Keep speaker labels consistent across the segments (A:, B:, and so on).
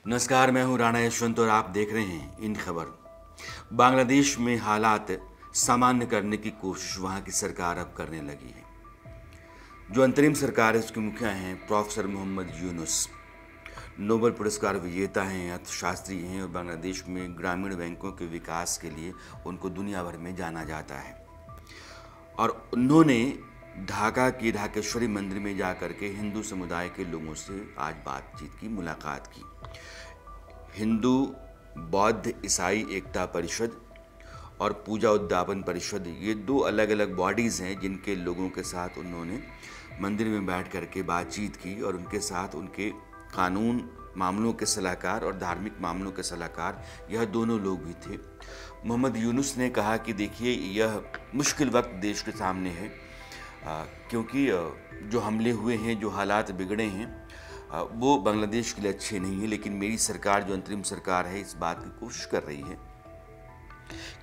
A: नमस्कार, मैं हूं राणा यशवंत और आप देख रहे हैं इन खबर। बांग्लादेश में हालात सामान्य करने की कोशिश वहां की सरकार अब करने लगी है। जो अंतरिम सरकार है उसके मुखिया हैं प्रोफेसर मोहम्मद यूनुस। नोबेल पुरस्कार विजेता हैं, अर्थशास्त्री हैं और बांग्लादेश में ग्रामीण बैंकों के विकास के लिए उनको दुनिया भर में जाना जाता है। और उन्होंने ढाका के ढाकेश्वरी मंदिर में जाकर के हिंदू समुदाय के लोगों से आज बातचीत की, मुलाकात की। हिंदू, बौद्ध, ईसाई एकता परिषद और पूजा उद्यापन परिषद, ये दो अलग अलग बॉडीज़ हैं जिनके लोगों के साथ उन्होंने मंदिर में बैठ कर के बातचीत की और उनके साथ उनके कानून मामलों के सलाहकार और धार्मिक मामलों के सलाहकार, यह दोनों लोग भी थे। मोहम्मद यूनुस ने कहा कि देखिए, यह मुश्किल वक्त देश के सामने है, क्योंकि जो हमले हुए हैं, जो हालात बिगड़े हैं, वो बांग्लादेश के लिए अच्छे नहीं है। लेकिन मेरी सरकार, जो अंतरिम सरकार है, इस बात की कोशिश कर रही है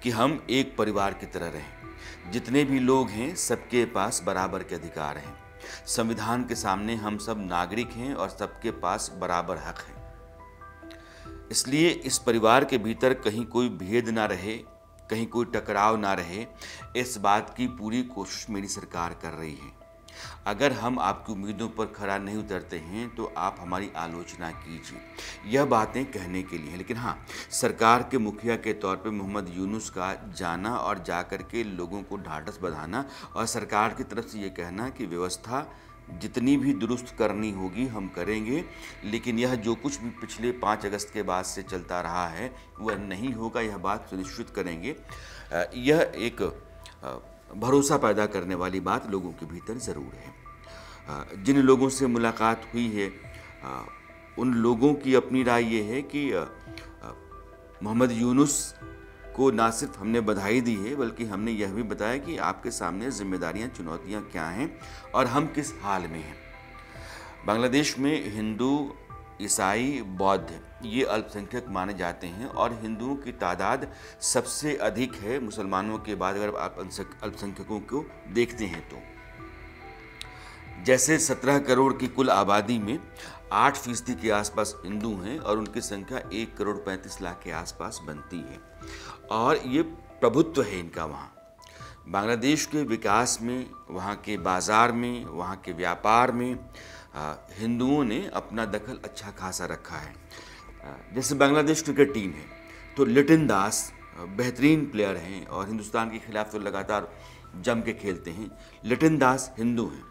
A: कि हम एक परिवार की तरह रहें। जितने भी लोग हैं सबके पास बराबर के अधिकार हैं। संविधान के सामने हम सब नागरिक हैं और सबके पास बराबर हक है। इसलिए इस परिवार के भीतर कहीं कोई भेद ना रहे, कहीं कोई टकराव ना रहे, इस बात की पूरी कोशिश मेरी सरकार कर रही है। अगर हम आपकी उम्मीदों पर खरा नहीं उतरते हैं तो आप हमारी आलोचना कीजिए। यह बातें कहने के लिए है। लेकिन हाँ, सरकार के मुखिया के तौर पे मोहम्मद यूनुस का जाना और जाकर के लोगों को ढाढ़स बंधाना और सरकार की तरफ से ये कहना कि व्यवस्था जितनी भी दुरुस्त करनी होगी हम करेंगे, लेकिन यह जो कुछ भी पिछले 5 अगस्त के बाद से चलता रहा है वह नहीं होगा, यह बात सुनिश्चित करेंगे। यह एक भरोसा पैदा करने वाली बात लोगों के भीतर ज़रूर है। जिन लोगों से मुलाकात हुई है उन लोगों की अपनी राय ये है कि मोहम्मद यूनुस को ना सिर्फ हमने बधाई दी है, बल्कि हमने यह भी बताया कि आपके सामने जिम्मेदारियां, चुनौतियां क्या हैं और हम किस हाल में हैं। बांग्लादेश में हिंदू, ईसाई, बौद्ध ये अल्पसंख्यक माने जाते हैं और हिंदुओं की तादाद सबसे अधिक है मुसलमानों के बाद, अगर आप अल्पसंख्यकों को देखते हैं तो। जैसे 17 करोड़ की कुल आबादी में 8% के आसपास हिंदू हैं और उनकी संख्या 1 करोड़ 35 लाख के आसपास बनती है और ये प्रभुत्व है इनका वहाँ। बांग्लादेश के विकास में, वहाँ के बाज़ार में, वहाँ के व्यापार में हिंदुओं ने अपना दखल अच्छा खासा रखा है। जैसे बांग्लादेश क्रिकेट टीम है तो लिटिन दास बेहतरीन प्लेयर हैं और हिंदुस्तान के खिलाफ तो लगातार जम के खेलते हैं। लिटिन दास हिंदू हैं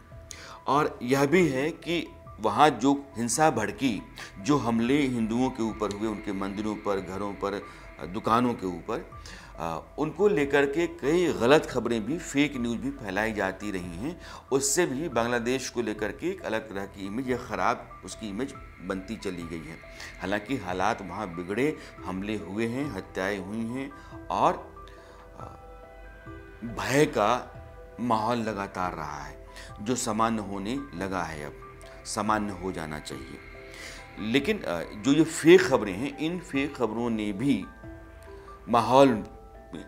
A: और यह भी है कि वहाँ जो हिंसा भड़की, जो हमले हिंदुओं के ऊपर हुए, उनके मंदिरों पर, घरों पर, दुकानों के ऊपर, उनको लेकर के कई गलत खबरें भी, फेक न्यूज़ भी फैलाई जाती रही हैं। उससे भी बांग्लादेश को लेकर के एक अलग तरह की इमेज या ख़राब उसकी इमेज बनती चली गई है। हालांकि हालात वहाँ बिगड़े, हमले हुए हैं, हत्याएं हुई हैं और भय का माहौल लगातार रहा है, जो सामान्य होने लगा है, अब सामान्य हो जाना चाहिए। लेकिन जो ये फेक खबरें हैं, इन फेक खबरों ने भी माहौल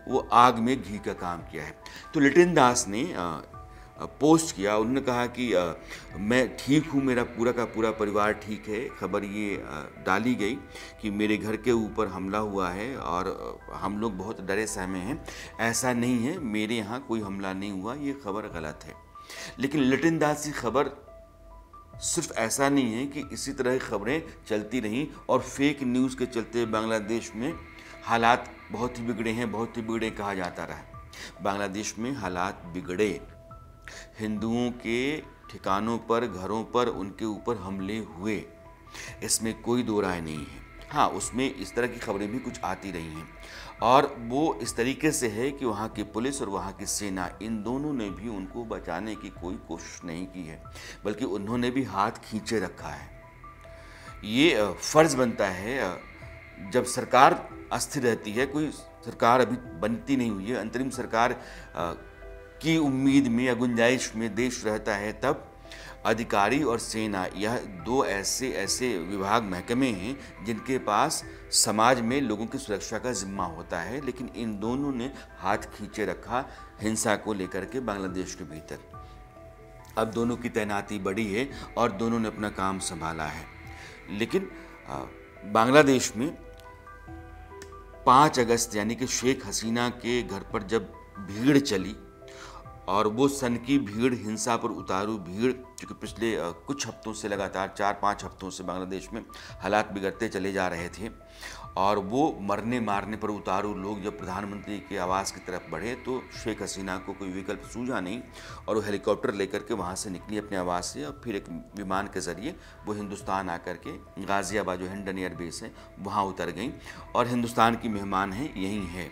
A: वो आग में घी का काम किया है। तो लिटिन दास ने पोस्ट किया, उन्होंने कहा कि मैं ठीक हूँ, मेरा पूरा का पूरा परिवार ठीक है। खबर ये डाली गई कि मेरे घर के ऊपर हमला हुआ है और हम लोग बहुत डरे सहमे हैं। ऐसा नहीं है, मेरे यहाँ कोई हमला नहीं हुआ, ये खबर गलत है। लेकिन लिटिन दास की खबर सिर्फ ऐसा नहीं है कि इसी तरह की खबरें चलती रहीं और फेक न्यूज़ के चलते बांग्लादेश में हालात बहुत ही बिगड़े हैं, बहुत ही बिगड़े कहा जाता रहा। बांग्लादेश में हालात बिगड़े, हिंदुओं के ठिकानों पर, घरों पर उनके ऊपर हमले हुए, इसमें कोई दो राय नहीं है। हाँ, उसमें इस तरह की खबरें भी कुछ आती रही हैं और वो इस तरीके से है कि वहाँ की पुलिस और वहाँ की सेना, इन दोनों ने भी उनको बचाने की कोई कोशिश नहीं की है, बल्कि उन्होंने भी हाथ खींचे रखा है। ये फ़र्ज़ बनता है, जब सरकार अस्थिर रहती है, कोई सरकार अभी बनती नहीं हुई है, अंतरिम सरकार की उम्मीद में या गुंजाइश में देश रहता है, तब अधिकारी और सेना, यह दो ऐसे विभाग, महकमे हैं जिनके पास समाज में लोगों की सुरक्षा का जिम्मा होता है। लेकिन इन दोनों ने हाथ खींचे रखा हिंसा को लेकर के बांग्लादेश के भीतर। अब दोनों की तैनाती बढ़ी है और दोनों ने अपना काम संभाला है। लेकिन बांग्लादेश में 5 अगस्त यानी कि शेख हसीना के घर पर जब भीड़ चली और वो सन की भीड़, हिंसा पर उतारू भीड़, क्योंकि पिछले कुछ हफ्तों से लगातार 4-5 हफ्तों से बांग्लादेश में हालात बिगड़ते चले जा रहे थे और वो मरने मारने पर उतारू लोग जब प्रधानमंत्री के आवास की तरफ बढ़े तो शेख हसीना को कोई विकल्प सूझा नहीं और वो हेलीकॉप्टर लेकर के वहाँ से निकली अपने आवास से और फिर एक विमान के ज़रिए वो हिंदुस्तान आकर के गाज़ियाबाद जो हिंडन एयर बेस है वहाँ उतर गई और हिंदुस्तान की मेहमान हैं यही है।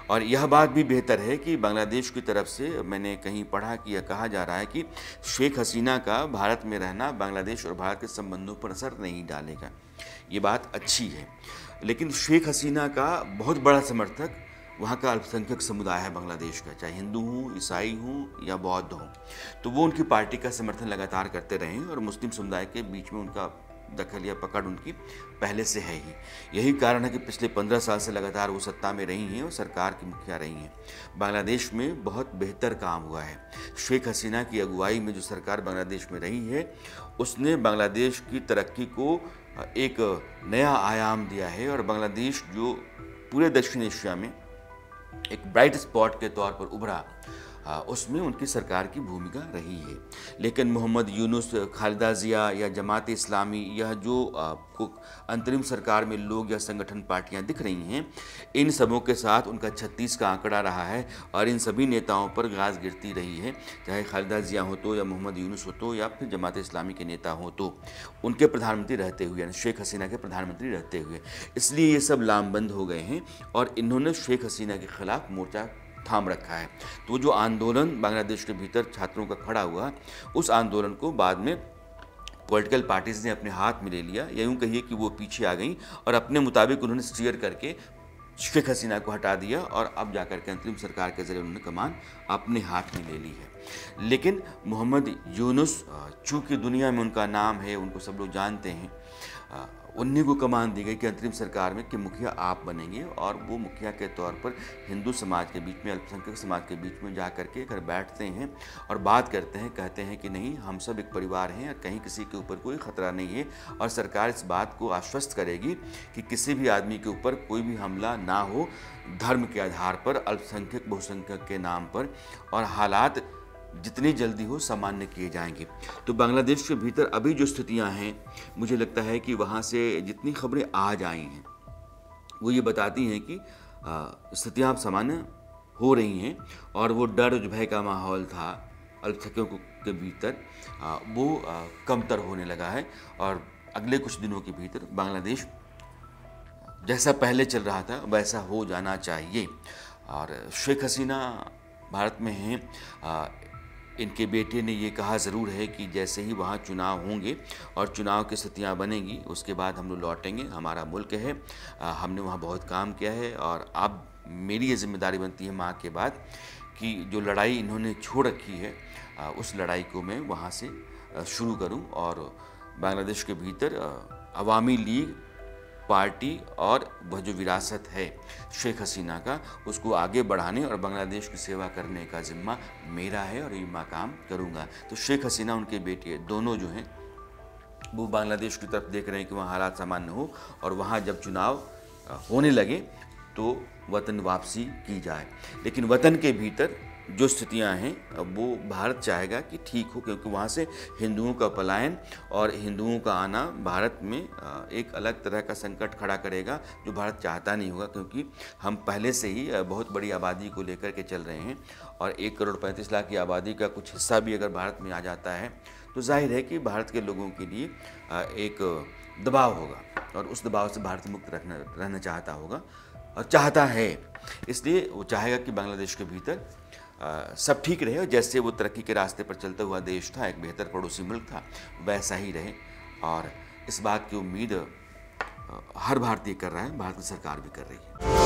A: और यह बात भी बेहतर है कि बांग्लादेश की तरफ से मैंने कहीं पढ़ा कि यह कहा जा रहा है कि शेख हसीना का भारत में रहना बांग्लादेश और भारत के संबंधों पर असर नहीं डालेगा। ये बात अच्छी है, लेकिन शेख हसीना का बहुत बड़ा समर्थक वहाँ का अल्पसंख्यक समुदाय है बांग्लादेश का, चाहे हिंदू हूँ, ईसाई हूँ या बौद्ध हूँ, तो वो उनकी पार्टी का समर्थन लगातार करते रहे और मुस्लिम समुदाय के बीच में उनका दखल या पकड़ उनकी पहले से है ही। यही कारण है कि पिछले 15 साल से लगातार वो सत्ता में रही हैं और सरकार की मुखिया रही हैं। बांग्लादेश में बहुत बेहतर काम हुआ है। शेख हसीना की अगुवाई में जो सरकार बांग्लादेश में रही है उसने बांग्लादेश की तरक्की को एक नया आयाम दिया है और बांग्लादेश जो पूरे दक्षिण एशिया में एक ब्राइट स्पॉट के तौर पर उभरा, उसमें उनकी सरकार की भूमिका रही है। लेकिन मोहम्मद यूनुस, खालिदा जिया या जमात इस्लामी, यह जो आपको अंतरिम सरकार में लोग या संगठन पार्टियां दिख रही हैं, इन सबों के साथ उनका 36 का आंकड़ा रहा है और इन सभी नेताओं पर गाज गिरती रही है, चाहे खालिदा जिया हो तो या मोहम्मद यूनुस हो तो या फिर जमात इस्लामी के नेता हो तो, उनके प्रधानमंत्री रहते हुए यानी शेख हसीना के प्रधानमंत्री रहते हुए। इसलिए ये सब लामबंद हो गए हैं और इन्होंने शेख हसीना के खिलाफ मोर्चा थाम रखा है। तो जो आंदोलन बांग्लादेश के भीतर छात्रों का खड़ा हुआ, उस आंदोलन को बाद में पॉलिटिकल पार्टीज ने अपने हाथ में ले लिया, या यूँ कहिए कि वो पीछे आ गई और अपने मुताबिक उन्होंने स्टीयर करके शेख हसीना को हटा दिया और अब जाकर के अंतरिम सरकार के जरिए उन्होंने कमान अपने हाथ में ले ली है। लेकिन मोहम्मद यूनुस, चूँकि दुनिया में उनका नाम है, उनको सब लोग जानते हैं, उन्हीं को कमान दी गई कि अंतरिम सरकार में कि मुखिया आप बनेंगे और वो मुखिया के तौर पर हिंदू समाज के बीच में, अल्पसंख्यक समाज के बीच में जा करके अगर बैठते हैं और बात करते हैं, कहते हैं कि नहीं, हम सब एक परिवार हैं और कहीं किसी के ऊपर कोई ख़तरा नहीं है और सरकार इस बात को आश्वस्त करेगी कि किसी भी आदमी के ऊपर कोई भी हमला ना हो धर्म के आधार पर, अल्पसंख्यक बहुसंख्यक के नाम पर, और हालात जितनी जल्दी हो सामान्य किए जाएंगे। तो बांग्लादेश के भीतर अभी जो स्थितियां हैं, मुझे लगता है कि वहाँ से जितनी खबरें आज आई हैं वो ये बताती हैं कि स्थितियां अब सामान्य हो रही हैं और वो डर, जो भय का माहौल था अल्पसंख्यकों के भीतर, वो कमतर होने लगा है और अगले कुछ दिनों के भीतर बांग्लादेश जैसा पहले चल रहा था वैसा हो जाना चाहिए। और शेख हसीना भारत में हैं, इनके बेटे ने ये कहा ज़रूर है कि जैसे ही वहाँ चुनाव होंगे और चुनाव की स्थितियाँ बनेंगी उसके बाद हम लोग लौटेंगे, हमारा मुल्क है, हमने वहाँ बहुत काम किया है और अब मेरी ये जिम्मेदारी बनती है माँ के बाद कि जो लड़ाई इन्होंने छोड़ रखी है उस लड़ाई को मैं वहाँ से शुरू करूँ और बांग्लादेश के भीतर अवामी लीग पार्टी और वह जो विरासत है शेख हसीना का, उसको आगे बढ़ाने और बांग्लादेश की सेवा करने का जिम्मा मेरा है और ये मैं काम करूँगा। तो शेख हसीना, उनके बेटे, दोनों जो हैं वो बांग्लादेश की तरफ देख रहे हैं कि वहाँ हालात सामान्य हो और वहाँ जब चुनाव होने लगे तो वतन वापसी की जाए। लेकिन वतन के भीतर जो स्थितियां हैं वो भारत चाहेगा कि ठीक हो, क्योंकि वहाँ से हिंदुओं का पलायन और हिंदुओं का आना भारत में एक अलग तरह का संकट खड़ा करेगा जो भारत चाहता नहीं होगा, क्योंकि हम पहले से ही बहुत बड़ी आबादी को लेकर के चल रहे हैं और 1,35,00,000 की आबादी का कुछ हिस्सा भी अगर भारत में आ जाता है तो जाहिर है कि भारत के लोगों के लिए एक दबाव होगा और उस दबाव से भारत मुक्त रहना चाहता होगा और चाहता है। इसलिए वो चाहेगा कि बांग्लादेश के भीतर सब ठीक रहे और जैसे वो तरक्की के रास्ते पर चलता हुआ देश था, एक बेहतर पड़ोसी मुल्क था, वैसा ही रहे। और इस बात की उम्मीद हर भारतीय कर रहा है, भारत की सरकार भी कर रही है।